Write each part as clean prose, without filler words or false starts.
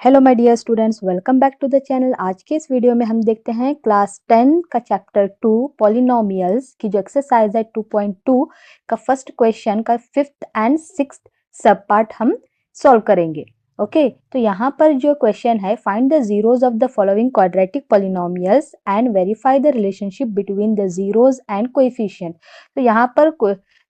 Hello my dear students, welcome back to the channel. आज के इस वीडियो में हम देखते हैं क्लास 10 का चैप्टर 2 पॉलिनोमियल्स की जो एक्सरसाइज है 2.2 का फर्स्ट क्वेश्चन का 5th एंड 6th सब पार्ट हम सॉल्व करेंगे। ओके, तो यहाँ पर जो क्वेश्चन है, find the zeros of the following quadratic polynomials and verify the relationship between the zeros and coefficient. तो यहाँ पर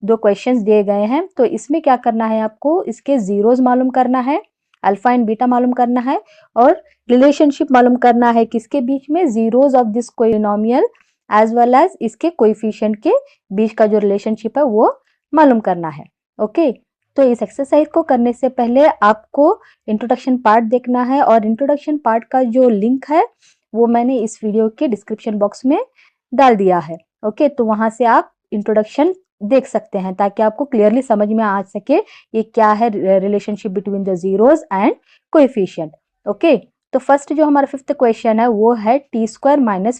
दो क्वेश्चंस दिए गए हैं, तो इसमें क्या करना है, आपको इसके जीरोज मालूम करना है, अल्फा एंड बीटा मालूम करना है और रिलेशनशिप मालूम करना है किसके बीच में, zeros of this polynomial as well as इसके कोएफिशिएंट के बीच का जो रिलेशनशिप है वो मालूम करना है। ओके, तो इस एक्सरसाइज को करने से पहले आपको इंट्रोडक्शन पार्ट देखना है और इंट्रोडक्शन पार्ट का जो लिंक है वो मैंने इस वीडियो के डिस्क्रिप्शन बॉक्स में डाल दिया है। ओके, तो वहां से आप इंट्रोडक्शन देख सकते हैं ताकि आपको क्लियरली समझ में आ सके ये क्या है relationship between the zeros and coefficient. Okay, तो फर्स्ट जो हमारा 5th क्वेश्चन है वो है t² -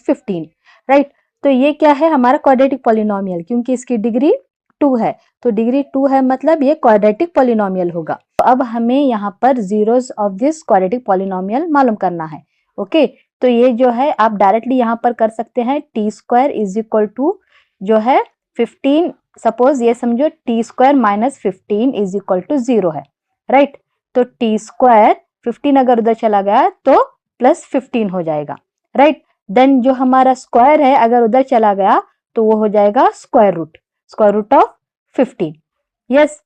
15, राइट। तो ये क्या है, हमारा क्वाड्रेटिक पॉलिनोमियल, क्योंकि इसकी डिग्री 2 है, तो डिग्री 2 है मतलब ये क्वाड्रेटिक पॉलिनोमियल होगा। तो अब हमें यहाँ पर zeros of this quadratic polynomial मालूम करना है। ओके, तो ये जो है आप डायरेक्टली यहाँ पर कर सकते हैं, t² = जो है 15, सपोज ये समझो t² - 15 = 0 है, राइट। तो t² 15 अगर उधर चला गया तो +15 हो जाएगा, राइट। देन जो हमारा स्क्वायर है अगर उधर चला गया तो वो हो जाएगा square root of 15। Yes,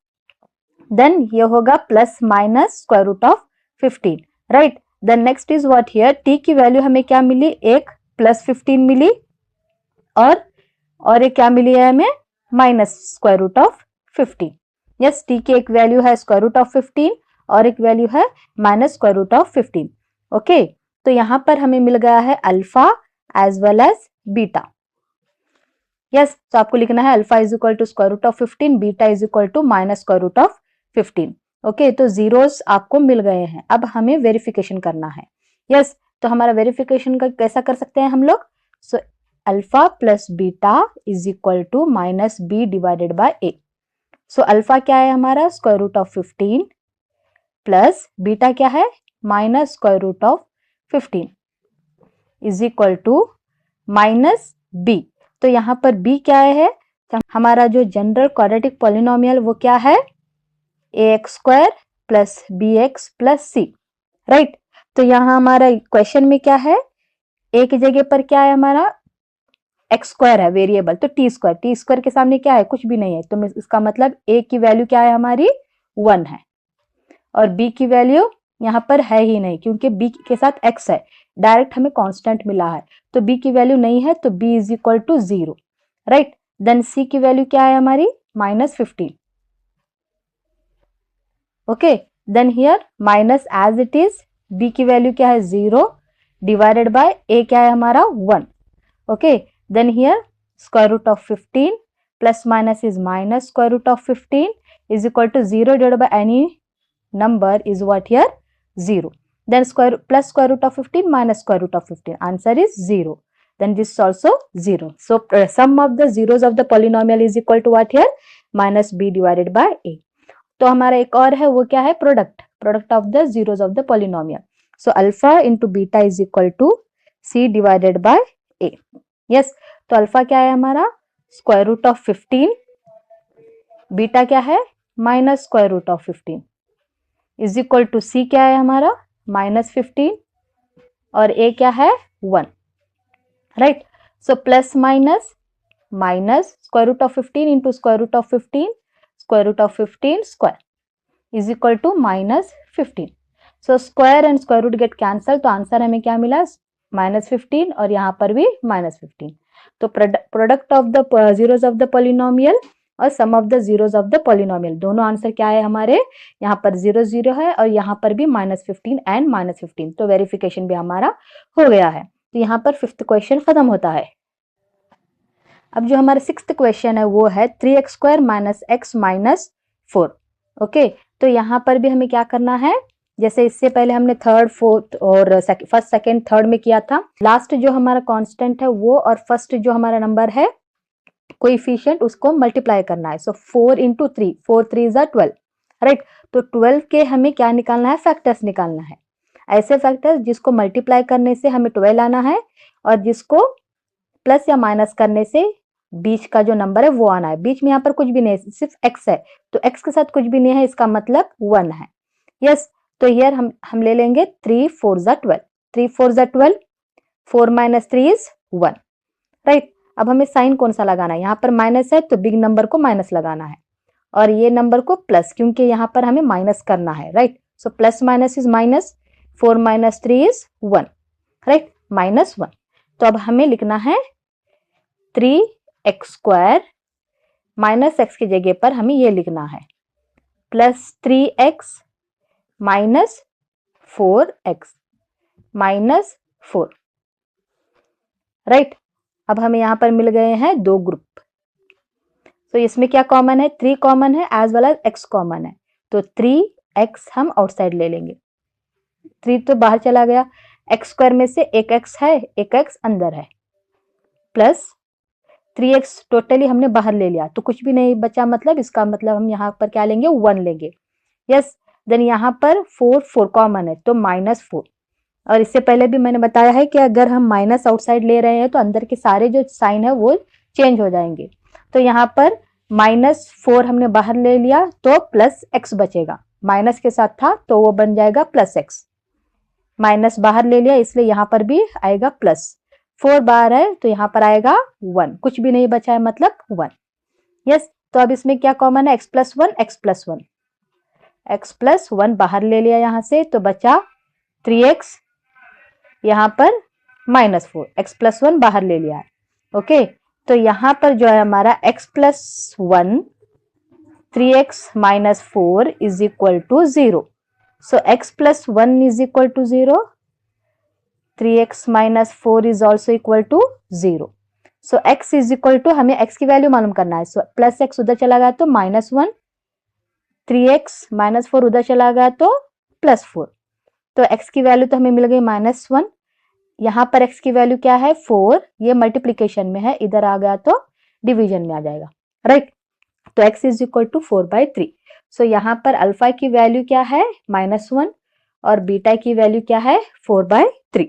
then ये होगा ±√15, right. Then next is what here, t की वैल्यू हमें क्या मिली, एक +15 मिली और एक क्या मिली है हमें, -√15। यस, t की एक वैल्यू है √15 और एक वैल्यू है -√15। ओके, तो यहां पर हमें मिल गया है alpha as well as beta. Yes, तो आपको लिखना है अल्फा = √15, बीटा = -√15। ओके, तो जीरोस आपको मिल गए हैं। अब हमें वेरिफिकेशन करना है। यस, तो हमारा वेरिफिकेशन का कैसा कर सकते हैं हम लोग, so alpha plus beta = -b/a। सो अल्फा क्या है हमारा, √15 प्लस बीटा क्या है, -√15 -b। तो यहाँ पर b क्या है, हमारा जो जनरल क्वाड्रेटिक पॉलिनोमियल वो क्या है, ax² + bx + c, राइट। तो यहाँ हमारा क्वेश्चन में क्या है, a की जगह पर क्या है हमारा, x² है वेरिएबल, तो t² के सामने क्या है, कुछ भी नहीं है, तो इसका मतलब a की वैल्यू क्या है हमारी, 1 है और b की वैल्यू यहाँ पर है ही नहीं क्योंकि b के साथ x है, डायरेक्ट हमें कांस्टेंट मिला है, तो b की वैल्यू नहीं है, तो b = 0, राइट। देन c की वैल्यू क्या है हमारी, -15। Okay, then here minus as it is, b की वैल्यू क्या है, 0 डिवाइडेड बाय a क्या है हमारा, 1। Okay, then here √15 plus minus is -√15 = 0 divided by any number is what here, 0. Then plus √15 minus √15, answer is 0. Then this is also 0. So sum of the zeros of the polynomial is equal to what here, -b divided by a. तो हमारा एक और है, वो क्या है, product of the zeros of the polynomial. So alpha into beta = c divided by a। Yes, तो alpha क्या है हमारा, √15, बीटा क्या है, -√15 = c क्या है हमारा, -15 और a क्या है, 1, right. So plus minus -√15 into √15 √15 square = -15। So square and square root get cancel, तो आंसर हमें क्या मिला, -15 और यहाँ पर भी -15। तो product of the zeros of the polynomial और sum of the zeros of the polynomial, दोनों आंसर क्या है हमारे, यहाँ पर 0 0 है और यहाँ पर भी -15 एंड -15, तो वेरिफिकेशन भी हमारा हो गया है। तो यहाँ पर 5th क्वेश्चन खत्म होता है। अब जो हमारा 6th क्वेश्चन है वो है 3x² - x - 4। ओके, तो यहाँ पर भी हमें क्या करना है, जैसे इससे पहले हमने 3rd 4th और 1st 2nd 3rd में किया था, लास्ट जो हमारा कांस्टेंट है वो और फर्स्ट जो हमारा नंबर है कोएफिशिएंट उसको मल्टीप्लाई करना है। सो 4 × 3, 4 3 = 12, राइट। तो 12 के हमें क्या निकालना है, फैक्टर्स निकालना है, ऐसे फैक्टर्स जिसको मल्टीप्लाई करने से हमें 12 आना है और जिसको प्लस या माइनस करने से बीच का जो नंबर है वो आना है। बीच में यहाँ पर कुछ भी नहीं है, सिर्फ x है, तो x के साथ कुछ भी नहीं है, इसका मतलब 1 है। यस, तो हियर हम ले लेंगे 3 4 जा 12, 3 4 जा 12, 4 माइनस 3 इज 1, राइट। अब हमें साइन कौन सा लगाना है, यहाँ पर माइनस है तो बिग नंबर को माइनस लगाना है और ये नंबर को प्लस, क्योंकि यहाँ पर हमें माइनस करना है, right. So plus minus is minus, 4 minus 3 is 1, right, -1। तो अब हमें लिखना है 3x² माइनस x की जगह पर हमें ये लिखना है plus 3x minus 4x minus 4, right. अब हमें यहाँ पर मिल गए हैं दो ग्रुप, तो इसमें क्या कॉमन है, 3 कॉमन है as well as x common है, तो 3x हम आउटसाइड ले लेंगे, 3 तो बाहर चला गया, x² में से एक x है, एक x अंदर है, प्लस 3x टोटली हमने बाहर ले लिया तो कुछ भी नहीं बचा, मतलब इसका मतलब हम यहाँ पर क्या लेंगे, 1 लेंगे। यस, देन यहाँ पर 4 कॉमन है तो -4, और इससे पहले भी मैंने बताया है कि अगर हम माइनस आउटसाइड ले रहे हैं तो अंदर के सारे जो साइन है वो चेंज हो जाएंगे। तो यहाँ पर -4 हमने बाहर ले लिया तो प्लस x बचेगा, माइनस के साथ था तो वो बन जाएगा प्लस x, माइनस बाहर ले लिया इसलिए यहाँ पर भी आएगा प्लस, 4 बाहर है तो यहाँ पर आएगा 1, कुछ भी नहीं बचा है मतलब 1। यस, तो अब इसमें क्या कॉमन है, x plus 1, x plus 1, x plus 1 बाहर ले लिया यहाँ से तो बचा 3x, यहाँ पर -4, x प्लस 1 बाहर ले लिया है, ओके। तो यहाँ पर जो है हमारा x plus 1, 3x minus 4 is equal to 0, so x plus 1 is equal to 0, 3x minus 4 is also equal to 0, so x is equal to, हमें x की वैल्यू मालूम करना है, सो प्लस x उधर चला गया तो -1, 3x माइनस 4 उधर चला गया तो +4, तो x की वैल्यू तो हमें मिल गई -1, यहाँ पर x की वैल्यू क्या है 4, ये मल्टीप्लीकेशन में है, इधर आ गया तो डिवीजन में आ जाएगा, राइट। तो x इज इक्वल टू 4/3, सो यहाँ पर अल्फा की वैल्यू क्या है -1 और बीटा की वैल्यू क्या है 4/3।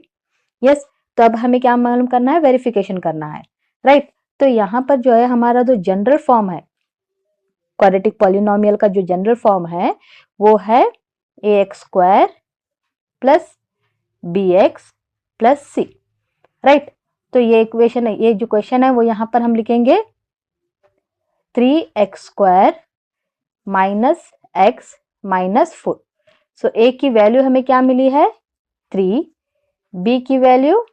यस, तो अब हमें क्या मालूम करना है, वेरिफिकेशन करना है, राइट। तो यहाँ पर जो है हमारा जो जनरल फॉर्म है, क्वाड्रेटिक पॉलिनोमियल का जो जनरल फॉर्म है वो है ax² plus bx plus c, right. तो ये इक्वेशन है, ये जो क्वेश्चन है वो यहाँ पर हम लिखेंगे 3x² minus x minus 4, so a की वैल्यू हमें क्या मिली है 3, b की वैल्यू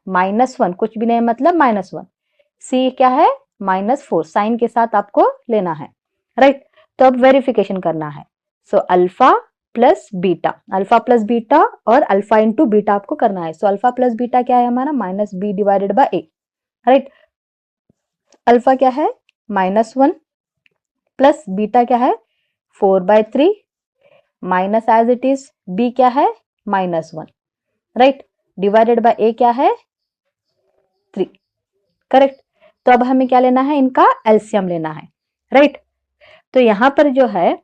-1, कुछ भी नहीं मतलब -1, c क्या है -4, साइन के साथ आपको लेना है, राइट। तो अब वेरिफिकेशन करना है, so alpha plus beta, alpha plus beta और अल्फा इंटू बीटा आपको करना है, सो अल्फा प्लस बीटा क्या है हमारा -b divided by a, right. Alpha क्या है -1 प्लस बीटा क्या है 4/3 minus as it is b क्या है -1, राइट, डिवाइडेड बाय a क्या है 3, करेक्ट। तो अब हमें क्या लेना है, इनका एलसीएम लेना है, राइट। तो यहाँ पर जो है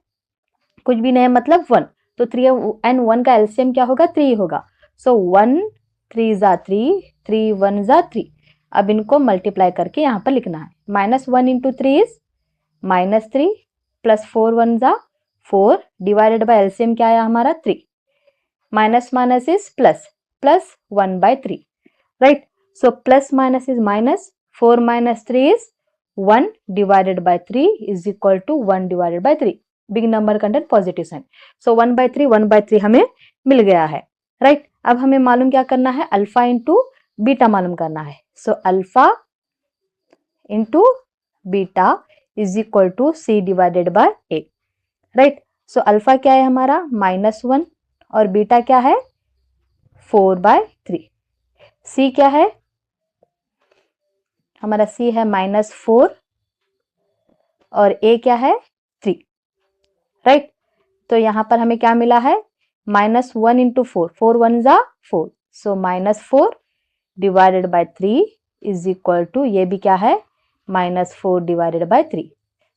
कुछ भी नहीं मतलब 1, तो 3 एंड 1 का एलसीएम क्या होगा 3 होगा, सो 1 3 जा 3, 3 1 जा 3, अब इनको मल्टीप्लाई करके यहाँ पर लिखना है, -1 इंटू 3 इज -3 प्लस 4 1 जा 4 डिवाइडेड बाय एलसीएम क्या है हमारा 3, minus minus is plus, plus 1/3, right. So plus minus is minus, 4 minus 3 is 1 divided by 3 is equal to 1 divided by 3, big number content positive sign, so 1/3 हमें मिल गया है, right. अब हमें मालूम क्या करना है, अल्फा इंटू बीटा मालूम करना है, so alpha into beta is equal to c divided by a, right. So alpha क्या है हमारा -1 और बीटा क्या है 4/3, c क्या है हमारा, c है -4 और a क्या है 3, राइट। तो यहाँ पर हमें क्या मिला है -1 इंटू 4, 4 1 जा 4, so -4 divided by 3 is equal to, ये भी क्या है -4 डिवाइडेड बाय 3,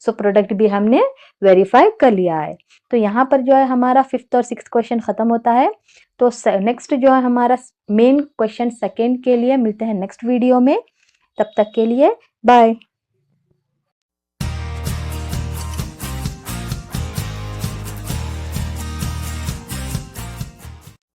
सो प्रोडक्ट भी हमने वेरीफाई कर लिया है। तो यहाँ पर जो है हमारा 5th और 6th क्वेश्चन खत्म होता है। तो नेक्स्ट जो है हमारा मेन क्वेश्चन 2nd के लिए मिलते हैं नेक्स्ट वीडियो में। तब तक के लिए बाय।